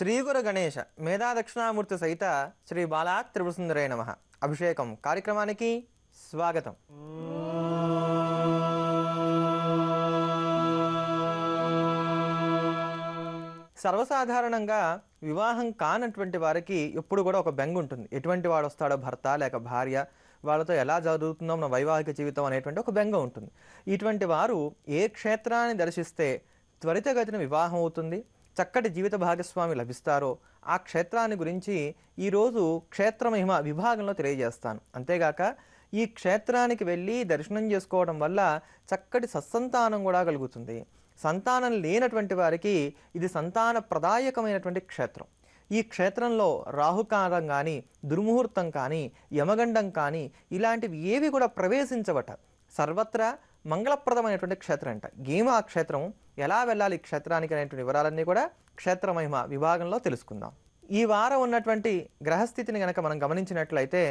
శ్రీ గురు గణేశ మేధా దక్షిణామూర్తి సహిత శ్రీ బాలా త్రిపురసుందరే నమః అభిషేకం కార్యక్రమానికి స్వాగతం. సర్వసాధారణంగా వివాహం కానటువంటి వారికి ఎప్పుడు కూడా ఒక బెంగ ఉంటుంది. ఎటువంటి వాడు వస్తాడో, భర్త లేక భార్య, వాళ్ళతో ఎలా జరుగుతుందో మన వైవాహిక జీవితం అనేటువంటి ఒక బెంగ ఉంటుంది. ఇటువంటి వారు ఏ క్షేత్రాన్ని దర్శిస్తే త్వరితగతిన వివాహం అవుతుంది, చక్కటి జీవిత భాగస్వామి లభిస్తారో ఆ క్షేత్రాన్ని గురించి ఈరోజు క్షేత్రమహిమ విభాగంలో తెలియజేస్తాను. అంతేగాక ఈ క్షేత్రానికి వెళ్ళి దర్శనం చేసుకోవడం వల్ల చక్కటి సత్సంతానం కూడా కలుగుతుంది. సంతానం లేనటువంటి వారికి ఇది సంతాన ప్రదాయకమైనటువంటి క్షేత్రం. ఈ క్షేత్రంలో రాహుకాలం కానీ, దుర్ముహూర్తం కానీ, యమగండం కానీ ఇలాంటివి ఏవి కూడా ప్రవేశించబట. సర్వత్రా మంగళప్రదమైనటువంటి క్షేత్రం అంట. ఏమో ఆ క్షేత్రం, ఎలా వెళ్ళాలి ఈ క్షేత్రానికి అనేటువంటి వివరాలన్నీ కూడా క్షేత్రమహిమ విభాగంలో తెలుసుకుందాం. ఈ వారం ఉన్నటువంటి గ్రహస్థితిని కనుక మనం గమనించినట్లయితే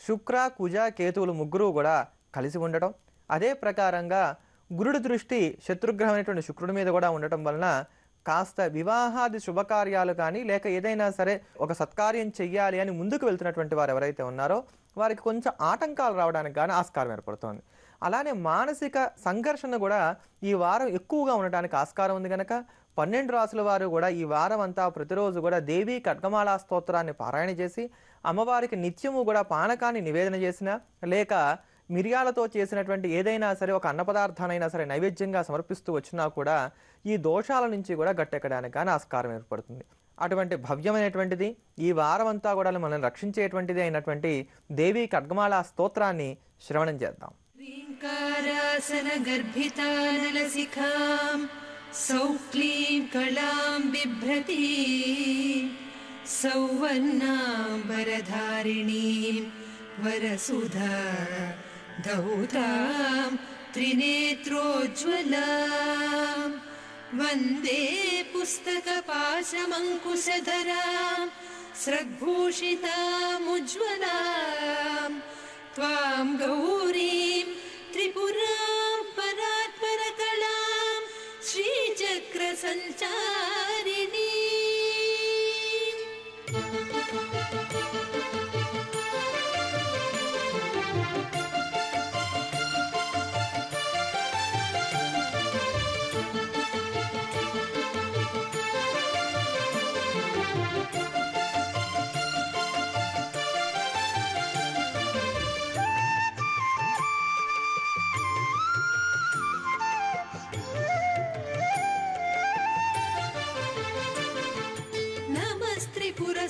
శుక్ర, కుజ, కేతువులు ముగ్గురు కూడా కలిసి ఉండటం, అదే ప్రకారంగా గురుడి దృష్టి శత్రుగ్రహమైనటువంటి శుక్రుడి మీద కూడా ఉండటం వలన కాస్త వివాహాది శుభకార్యాలు కానీ లేక ఏదైనా సరే ఒక సత్కార్యం చెయ్యాలి అని ముందుకు వెళ్తున్నటువంటి వారు ఎవరైతే ఉన్నారో వారికి కొంచెం ఆటంకాలు రావడానికి కానీ ఆస్కారం ఏర్పడుతోంది. అలానే మానసిక సంఘర్షణ కూడా ఈ వారం ఎక్కువగా ఉండడానికి ఆస్కారం ఉంది కనుక 12 రాసుల వారు కూడా ఈ వారం అంతా ప్రతిరోజు కూడా దేవీ ఖడ్గమాళా స్తోత్రాన్ని పారాయణ చేసి అమ్మవారికి నిత్యము కూడా పానకాన్ని నివేదన చేసిన లేక మిరియాలతో చేసినటువంటి ఏదైనా సరే ఒక అన్న పదార్థానైనా సరే నైవేద్యంగా సమర్పిస్తూ వచ్చినా కూడా ఈ దోషాల నుంచి కూడా గట్టెక్కడానికి కానీ ఆస్కారం ఏర్పడుతుంది. అటువంటి భవ్యమైనటువంటిది ఈ వారం అంతా కూడా మనల్ని రక్షించేటువంటిది అయినటువంటి దేవీ ఖడ్గమాళా స్తోత్రాన్ని శ్రవణం చేద్దాం. శ్రీంకారాసన గర్భితానలశిఖాం సౌక్లీం కళాం బిభ్రతి సౌవర్ణాంబరధారిణీం వరసుధా దౌతాం త్రినేత్రోజ్వలాం వందే పుస్తకపాశమంకుశధరాం స్రగ్భూషితాముజ్వలాం త్వాం గౌరీం త్రిపురాం పరాత్పరకళాం శ్రీచక్ర సంచారిణీ.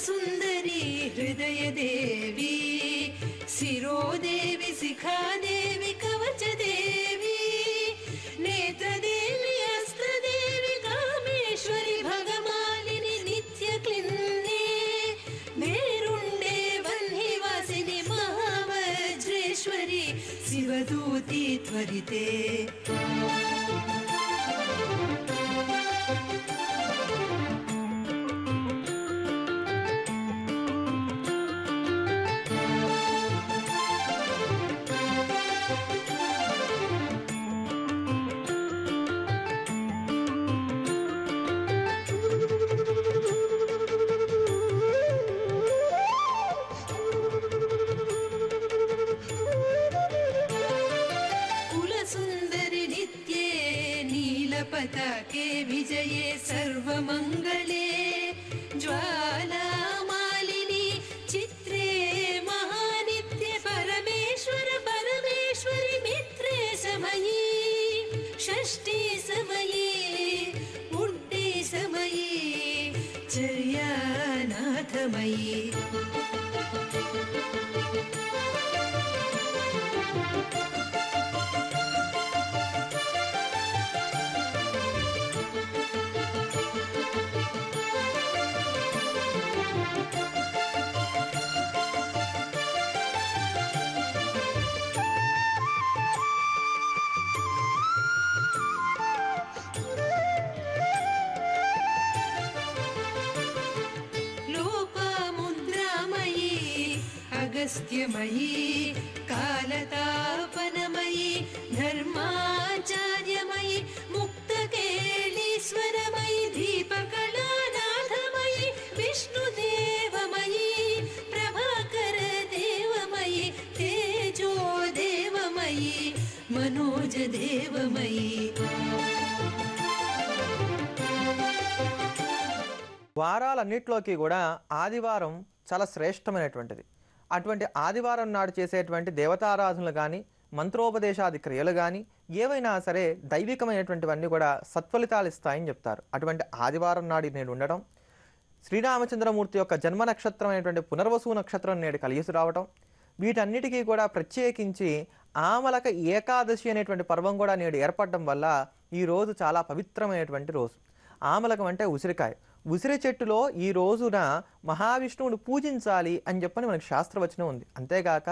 సుందరి హృదయ దేవి శిరోదేవి శిఖాదేవి కవచదేవి నేత్రదేవి అస్త్రదేవి కామేశ్వరి భగమాలిని నిత్య క్లిన్నే మేరుండే వన్నివాసిని మహావజ్రేశ్వరి శివదూతి త్వరితే. पताके विजये सर्वमंगले ज्वालामालिनी चित्रे महानित्य परमेश्वर परमेश्वरी मित्रे समये षष्ठी समये मुड्डे समये चर्यानाथमयी. अगस्त्यमयी कालतापनमयी धर्माचार्यमयी मुक्तकेलीश्वरमयी दीपकलानाथमयी పర్వాలన్నిటిలోకి కూడా ఆదివారం చాలా శ్రేష్టమైనటువంటిది. అటువంటి ఆదివారం నాడు చేసేటువంటి దేవతారాధనలు కానీ, మంత్రోపదేశాది క్రియలు కానీ, ఏవైనా సరే దైవికమైనటువంటివన్నీ కూడా సత్ఫలితాలు ఇస్తాయని చెప్తారు. అటువంటి ఆదివారం నాడు నేడు ఉండడం, శ్రీరామచంద్రమూర్తి యొక్క జన్మ నక్షత్రం అయినటువంటి పునర్వసు నక్షత్రం నేడు కలిసి రావటం, వీటన్నిటికీ కూడా ప్రత్యేకించి ఆమలక ఏకాదశి అనేటువంటి పర్వం కూడా నేడు ఏర్పడడం వల్ల ఈరోజు చాలా పవిత్రమైనటువంటి రోజు. ఆమలకం అంటే ఉసిరికాయ. ఉసిరి చెట్టులో ఈ రోజున మహావిష్ణువుని పూజించాలి అని చెప్పని మనకి శాస్త్రవచనం ఉంది. అంతేగాక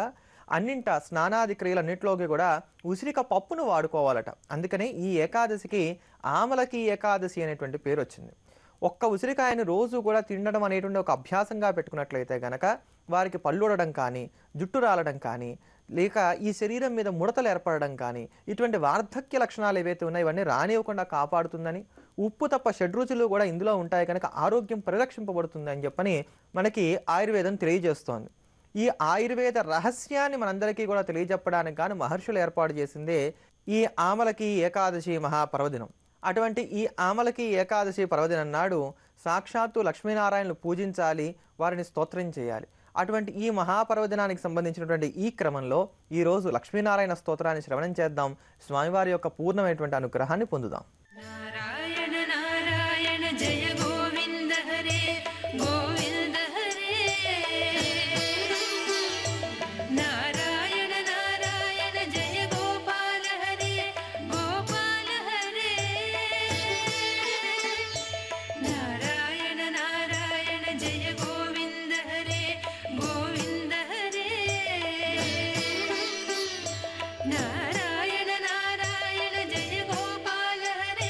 అన్నింట స్నానాది క్రియలన్నింటిలోకి కూడా ఉసిరిక పప్పును వాడుకోవాలట. అందుకని ఈ ఏకాదశికి ఆమలకి ఏకాదశి అనేటువంటి పేరు వచ్చింది. ఒక్క ఉసిరికాయని రోజు కూడా తినడం అనేటువంటి ఒక అభ్యాసంగా పెట్టుకున్నట్లయితే గనక వారికి పళ్ళుడడం కానీ, జుట్టు రాలడం కానీ, లేక ఈ శరీరం మీద ముడతలు ఏర్పడడం కానీ, ఇటువంటి వార్ధక్య లక్షణాలు ఏవైతే ఉన్నాయో ఇవన్నీ రానివ్వకుండా కాపాడుతుందని, ఉప్పు తప్ప షడ్రుచులు కూడా ఇందులో ఉంటాయి కనుక ఆరోగ్యం పరిరక్షింపబడుతుంది అని చెప్పని మనకి ఆయుర్వేదం తెలియజేస్తోంది. ఈ ఆయుర్వేద రహస్యాన్ని మనందరికీ కూడా తెలియజెప్పడానికి గాను మహర్షులు ఏర్పాటు చేసిందే ఈ ఆమలకి ఏకాదశి మహాపర్వదినం. అటువంటి ఈ ఆమలకి ఏకాదశి పర్వదినం నాడు సాక్షాత్తు లక్ష్మీనారాయణను పూజించాలి, వారిని స్తోత్రం చేయాలి. అటువంటి ఈ మహాపర్వదినానికి సంబంధించినటువంటి ఈ క్రమంలో ఈరోజు లక్ష్మీనారాయణ స్తోత్రాన్ని శ్రవణం చేద్దాం. స్వామివారి యొక్క పూర్ణమైనటువంటి అనుగ్రహాన్ని పొందుదాం. నారాయణ నారాయణ జయ గోవింద హరే గోవింద హరే నారాయణ నారాయణ జయ గోపాల హరే గోపాల హరే నారాయణ నారాయణ జయ గోవింద హరే గోవింద హరే నారాయణ నారాయణ జయ గోపాల హరే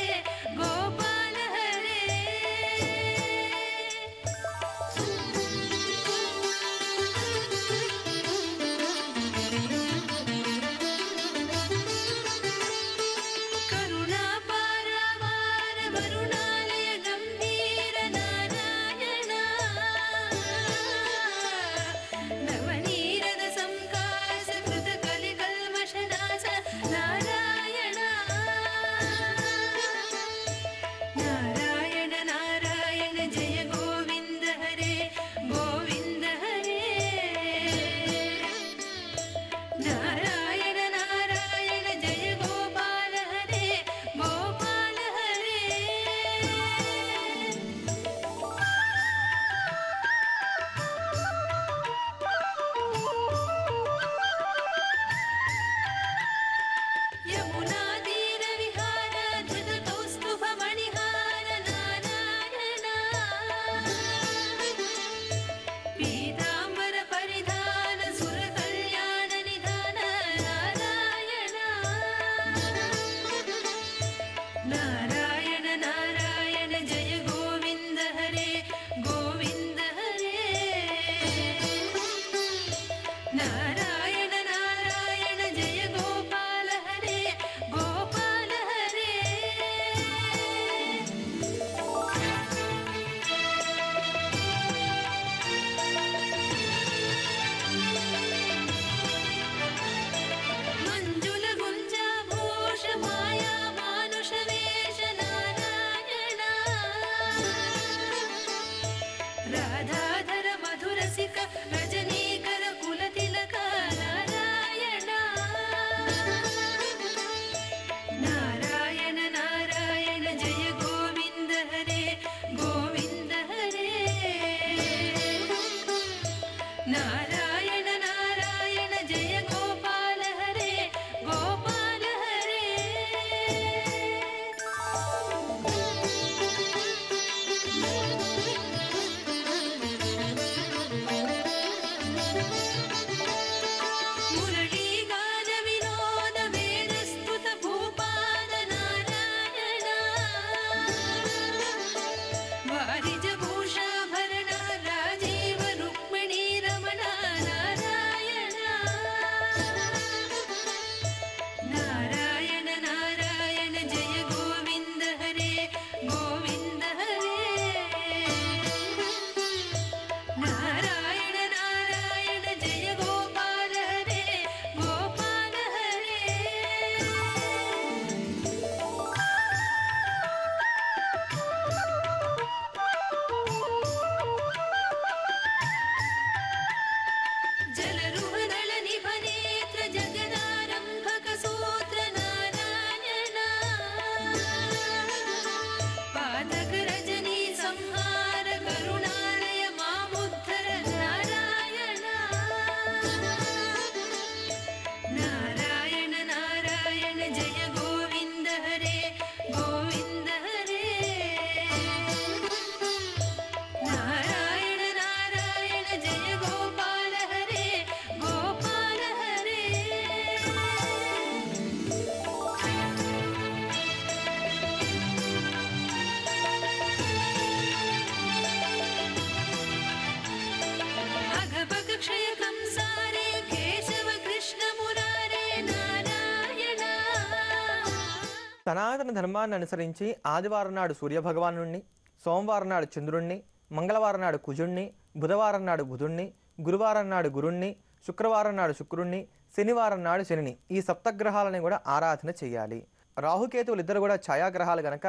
సనాతన ధర్మాన్ని అనుసరించి ఆదివారం నాడు సూర్యభగవానుణ్ణి, సోమవారం నాడు చంద్రుణ్ణి, మంగళవారం నాడు కుజుణ్ణి, బుధవారం నాడు బుధుణ్ణి, గురువారం నాడు గురుణ్ణి, శుక్రవారం నాడు శుక్రుణ్ణి, శనివారం నాడు శనిని, ఈ సప్తగ్రహాలని కూడా ఆరాధన చేయాలి. రాహుకేతువులు ఇద్దరు కూడా ఛాయాగ్రహాలు గనక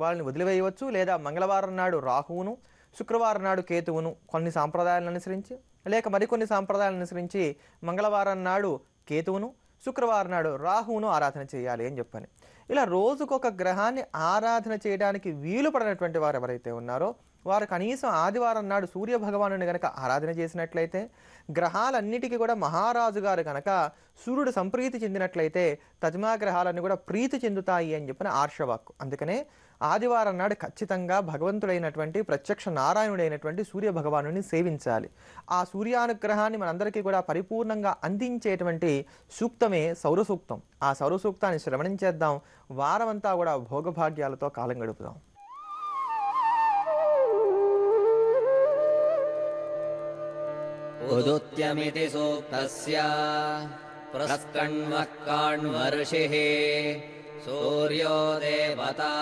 వాళ్ళని వదిలివేయవచ్చు. లేదా మంగళవారం నాడు రాహువును, శుక్రవారం నాడు కేతువును కొన్ని సాంప్రదాయాలను అనుసరించి, లేక మరికొన్ని సాంప్రదాయాలను అనుసరించి మంగళవారం నాడు కేతువును, శుక్రవారం నాడు రాహువును ఆరాధన చేయాలి అని చెప్పని. ఇలా రోజుకొక గ్రహాన్ని ఆరాధన చేయడానికి వీలు పడినటువంటి వారు ఎవరైతే ఉన్నారో వారు కనీసం ఆదివారం నాడు సూర్య భగవానుని గనక ఆరాధన చేసినట్లయితే, గ్రహాలన్నిటికీ కూడా మహారాజు గారు కనుక సూర్యుడు సంప్రీతి చెందినట్లయితే తజ్మా గ్రహాలన్నీ కూడా ప్రీతి చెందుతాయి అని చెప్పిన ఆర్షవాక్కు. అందుకనే ఆదివారం నాడు ఖచ్చితంగా భగవంతుడైనటువంటి ప్రత్యక్ష నారాయణుడైనటువంటి సూర్య భగవానుని సేవించాలి. ఆ సూర్యానుగ్రహాన్ని మనందరికీ కూడా పరిపూర్ణంగా అందించేటువంటి సూక్తమే సౌర సూక్తం. ఆ సౌర సూక్తాన్ని శ్రవణం చేద్దాం. వారమంతా కూడా భోగభాగ్యాలతో కాలం గడుపుదాం. उदुत्यमिति सूक्तस्य प्रस्कण्वः काण्वर्षिः सूर्यो देवता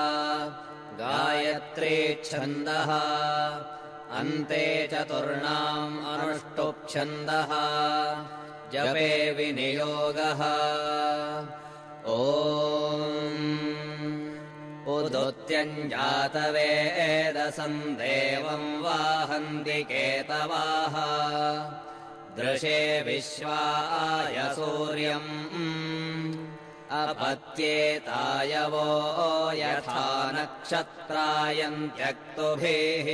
गायत्री छन्दः अन्ते चतुर्णाम् अनुष्टुप् जपे विनियोगः उदुत्यञ्जातवेदसं देवं वाहन्ति केतवाः दृशे विश्वाय सूर्यम् अपत्येताय वो यथा नक्षत्रायन्त्यक्तुभिः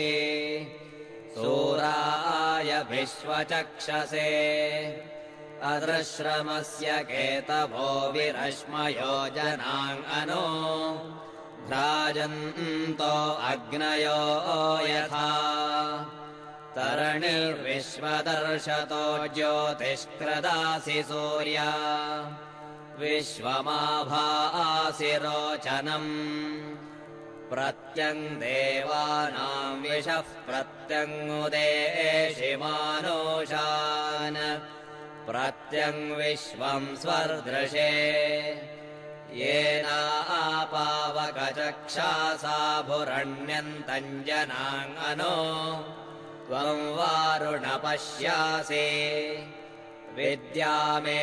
सूराय विश्वचक्षसे अदृश्रमस्य केतवो विरश्मयो जनाङ्गनो भ्राजन्तो अग्नयो यथा तरणिर्विश्वदर्शतो ज्योतिष्कृदासि सूर्या विश्वमाभासि रोचनम् प्रत्यङ् देवानां विशः प्रत्यङ्मुदेशि मानुषान् प्रत्यङ् विश्वं स्वर्दृशे येनापावकचक्षासा भुरण्यन्तञ्जनाङ्गनो त्वं वारुण पश्यासि विद्यामे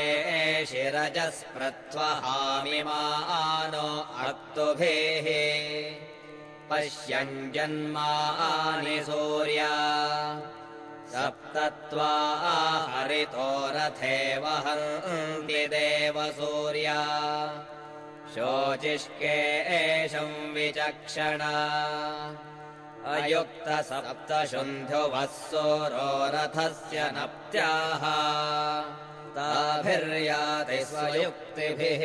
शिरजस्पृत्वहामिमानो अक्तुभिः पश्यञ्जन्मानि सूर्या सप्तत्वा हरितो रथे वहन्ति देवसूर्या शोचिष्के एषं विचक्षणा अयुक्तसप्तशुन्धुवः सूरो रथस्य नप्त्याः ताभिर्याति स्वयुक्तिभिः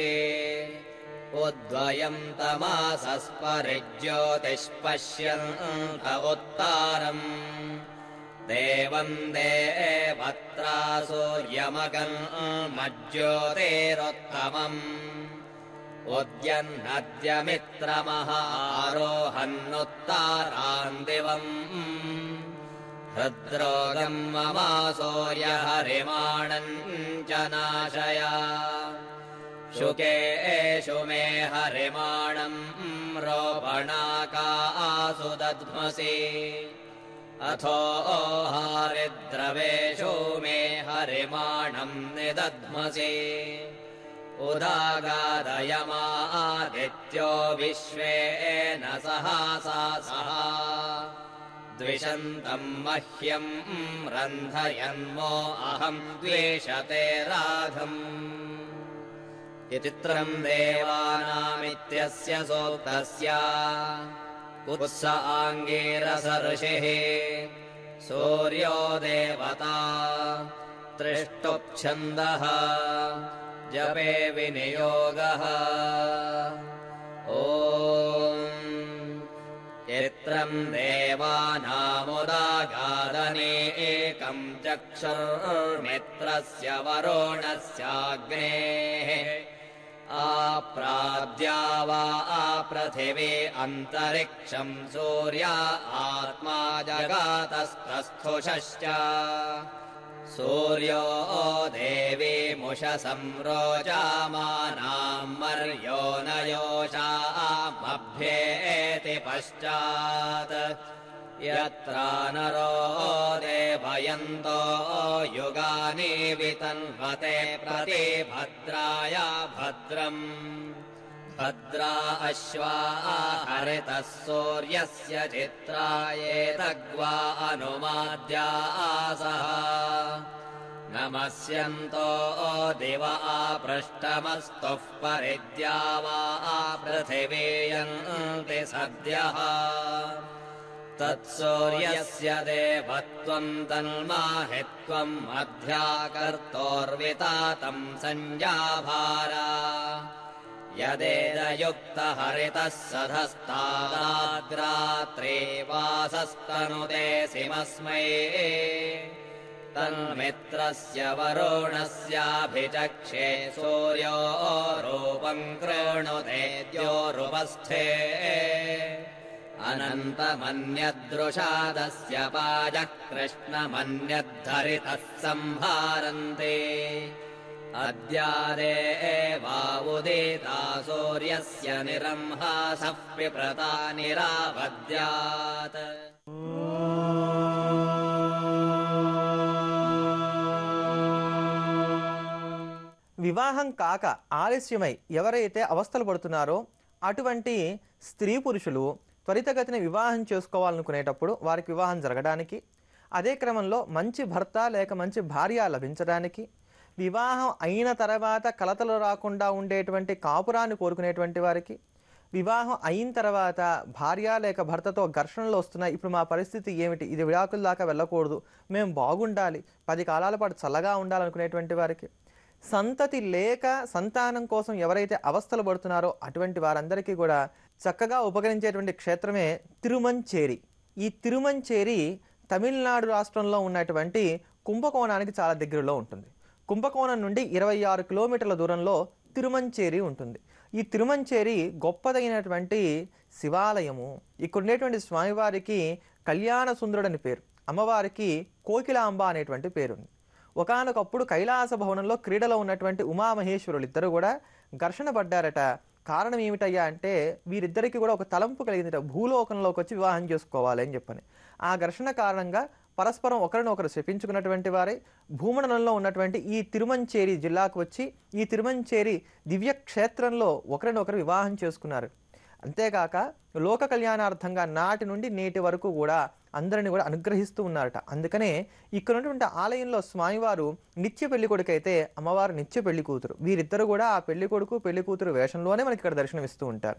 उद्वयं तमासस्परिज्योतिष्पश्यन्त उत्तारम् देवं देवत्रा सूर्यमगन्मज्योतिरुत्तमम् उद्यन्नद्यमित्रमहारोहन्नुत्तारान् दिवम् हृद्रोगम् ममासूर्य हरिमाणम् च नाशय शुकेषु मे हरिमाणम् रोपणाकासु दध्मसि अथो हरिद्रवेषु मे हरिमाणम् निदध्मसि उदागादयमादित्यो विश्वेन सहासा सह द्विषन्तम् मह्यम् रन्धयन्मो अहम् द्वेषते राघम् इति त्रम् देवानामित्यस्य सूक्तस्य उत्स आङ्गीरसऋषिः सूर्यो देवता त्रिष्टुप्छन्दः जपे विनियोगः यत्रम् देवानामुदागादने एकम् चक्षुर्मित्रस्य वरुणस्याग्नेः आप्राद्या वा आपृथिवी अन्तरिक्षम् सूर्या आत्मा जगातस्तस्थुषश्च सूर्यो देवीमुषसंरोचामानां मर्यो न योषामभ्येति पश्चात् यत्र नरो देवयन्तो युगानि वितन्वते प्रतिभद्राय भद्रम् भद्रा अश्वा हरितः सूर्यस्य चित्रायेतग्वा अनुमाद्यासः नमस्यन्तो दिव आपृष्टमस्तुः परिद्यावा पृथिवीयन्ति सद्यः तत्सूर्यस्य देवत्वं तन्माहित्वं मध्याकर्तोर्वितातं संजाभारा यदेदयुक्तहरितः सधस्तादाद्रात्रे वासस्तनुते सिमस्मै तन्मित्रस्य वरुणस्याभिचक्षे सूर्यो रूपं कृणुते द्योरुपस्थे अनन्तमन्यदृषादस्य पाजः कृष्णमन्यद्धरितः संभारन्ते अद्यादे एवावुदिता सूर्यस्य निरंहासः पिप्रता निरावद्यात् వివాహం కాక ఆలస్యమై ఎవరైతే అవస్థలు పడుతున్నారో అటువంటి స్త్రీ పురుషులు త్వరితగతిన వివాహం చేసుకోవాలనుకునేటప్పుడు వారికి వివాహం జరగడానికి, అదే క్రమంలో మంచి భర్త లేక మంచి భార్య లభించడానికి, వివాహం అయిన తర్వాత కలతలు రాకుండా ఉండేటువంటి కాపురాన్ని కోరుకునేటువంటి వారికి, వివాహం అయిన తర్వాత భార్య లేక భర్తతో ఘర్షణలు వస్తున్నాయి, ఇప్పుడు మా పరిస్థితి ఏమిటి, ఇది విడాకుల దాకా వెళ్ళకూడదు, మేము బాగుండాలి, 10 కాలాల పాటు చల్లగా ఉండాలనుకునేటువంటి వారికి, సంతతి లేక సంతానం కోసం ఎవరైతే అవస్థలు పడుతున్నారో అటువంటి వారందరికీ కూడా చక్కగా ఉపకరించేటువంటి క్షేత్రమే తిరుమంచేరి. ఈ తిరుమంచేరి తమిళనాడు రాష్ట్రంలో ఉన్నటువంటి కుంభకోణానికి చాలా దగ్గరలో ఉంటుంది. కుంభకోణం నుండి 26 కిలోమీటర్ల దూరంలో తిరుమంచేరి ఉంటుంది. ఈ తిరుమంచేరి గొప్పదైనటువంటి శివాలయము. ఇక్కడ ఉండేటువంటి స్వామివారికి కళ్యాణ సుందరుడని పేరు, అమ్మవారికి కోకిలాంబ అనేటువంటి పేరుంది. ఒకానొకప్పుడు కైలాస భవనంలో క్రీడలో ఉన్నటువంటి ఉమామహేశ్వరులు ఇద్దరు కూడా ఘర్షణ పడ్డారట. కారణం ఏమిటయ్యా అంటే వీరిద్దరికీ కూడా ఒక తలంపు కలిగిందట, భూలోకంలోకి వచ్చి వివాహం చేసుకోవాలి అని చెప్పని. ఆ ఘర్షణ కారణంగా పరస్పరం ఒకరినొకరు శపించుకున్నటువంటి వారే భూమండలంలో ఉన్నటువంటి ఈ తిరుమంచేరి జిల్లాకు వచ్చి ఈ తిరుమంచేరి దివ్యక్షేత్రంలో ఒకరినొకరు వివాహం చేసుకున్నారు. అంతేకాక లోక కళ్యాణార్థంగా నాటి నుండి నేటి వరకు కూడా అందరిని కూడా అనుగ్రహిస్తూ ఉన్నారట. అందుకనే ఇక్కడ ఉన్నటువంటి ఆలయంలో స్వామివారు నిత్య పెళ్లి కొడుకు అయితే అమ్మవారు నిత్య పెళ్లి కూతురు. వీరిద్దరు కూడా ఆ పెళ్లి కొడుకు పెళ్లి కూతురు వేషంలోనే మనకి ఇక్కడ దర్శనమిస్తూ ఉంటారు.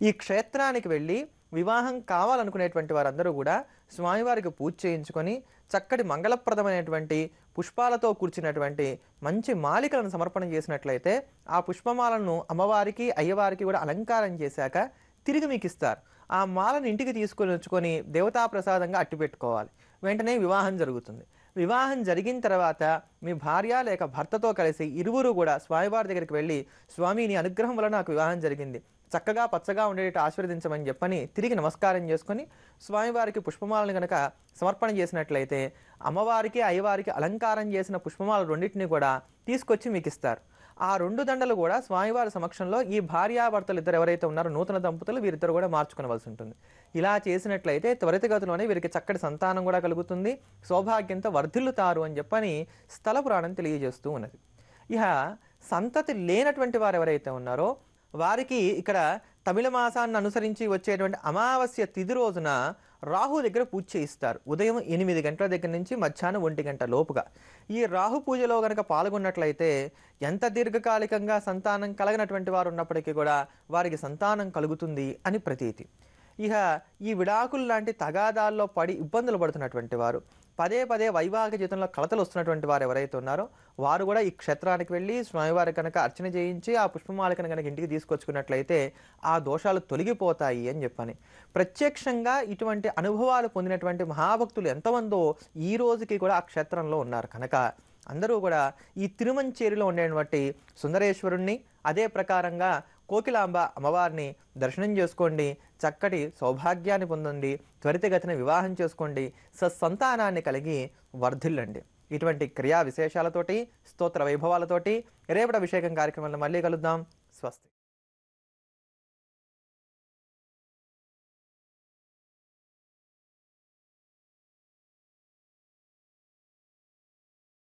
ఈ క్షేత్రానికి వెళ్ళి వివాహం కావాలనుకునేటువంటి వారందరూ కూడా స్వామివారికి పూజ చేయించుకొని చక్కటి మంగళప్రదమైనటువంటి పుష్పాలతో కూర్చున్నటువంటి మంచి మాలికలను సమర్పణ చేసినట్లయితే ఆ పుష్పమాలను అమ్మవారికి అయ్యవారికి కూడా అలంకారం చేశాక తిరిగి మీకు ఇస్తారు. ఆ మాలను ఇంటికి తీసుకొని వచ్చుకొని దేవతా ప్రసాదంగా అట్టిపెట్టుకోవాలి. వెంటనే వివాహం జరుగుతుంది. వివాహం జరిగిన తర్వాత మీ భార్య లేక భర్తతో కలిసి ఇరువురు కూడా స్వామివారి దగ్గరికి వెళ్ళి, స్వామి నీ అనుగ్రహం వల్ల నాకు వివాహం జరిగింది, చక్కగా పచ్చగా ఉండేటట్టు ఆశీర్వదించమని చెప్పని తిరిగి నమస్కారం చేసుకొని స్వామివారికి పుష్పమాలను కనుక సమర్పణ చేసినట్లయితే అమ్మవారికి అయ్యవారికి అలంకారం చేసిన పుష్పమాల రెండింటిని కూడా తీసుకొచ్చి మీకు ఇస్తారు. ఆ 2 దండలు కూడా స్వామివారి సమక్షంలో ఈ భార్యాభర్తలు ఇద్దరు ఎవరైతే ఉన్నారో నూతన దంపతులు వీరిద్దరు కూడా మార్చుకోవలసి ఉంటుంది. ఇలా చేసినట్లయితే త్వరితగతిలోనే వీరికి చక్కటి సంతానం కూడా కలుగుతుంది, సౌభాగ్యంతో వర్ధిల్లుతారు అని చెప్పని స్థల పురాణం తెలియజేస్తూ ఉన్నది. ఇక సంతతి లేనటువంటి వారు ఎవరైతే ఉన్నారో వారికి ఇక్కడ తమిళ మాసాన్ని అనుసరించి వచ్చేటువంటి అమావాస్య తిథి రోజున రాహు దగ్గర పూజ చేయిస్తారు. ఉదయం 8 గంటల దగ్గర నుంచి మధ్యాహ్నం 1 గంట లోపుగా. ఈ రాహు పూజలో కనుక పాల్గొన్నట్లయితే ఎంత దీర్ఘకాలికంగా సంతానం కలగనటువంటి వారు ఉన్నప్పటికీ కూడా వారికి సంతానం కలుగుతుంది అని ప్రతీతి. ఇక ఈ విడాకులు లాంటి తగాదాల్లో పడి ఇబ్బందులు పడుతున్నటువంటి వారు, పదే పదే వైవాహిక జీవితంలో కలతలు వస్తున్నటువంటి వారు ఎవరైతే ఉన్నారో వారు కూడా ఈ క్షేత్రానికి వెళ్ళి స్వామివారి కనుక అర్చన చేయించి ఆ పుష్పమాలికను కనుక ఇంటికి తీసుకొచ్చుకున్నట్లయితే ఆ దోషాలు తొలగిపోతాయి అని చెప్పని. ప్రత్యక్షంగా ఇటువంటి అనుభవాలు పొందినటువంటి మహాభక్తులు ఎంతమందో ఈ రోజుకి కూడా ఆ క్షేత్రంలో ఉన్నారు. కనుక అందరూ కూడా ఈ తిరుమంచేరిలో ఉండేటువంటి సుందరేశ్వరుణ్ణి, అదే ప్రకారంగా కోకిలాంబ అమ్మవారిని దర్శనం చేసుకోండి, చక్కటి సౌభాగ్యాన్ని పొందండి, త్వరితగతిన వివాహం చేసుకోండి, సత్సంతానాన్ని కలిగి వర్ధిల్లండి. ఇటువంటి క్రియా విశేషాలతోటి స్తోత్ర వైభవాలతోటి రేపటి అభిషేకం కార్యక్రమంలో మళ్ళీ కలుద్దాం. స్వస్తి.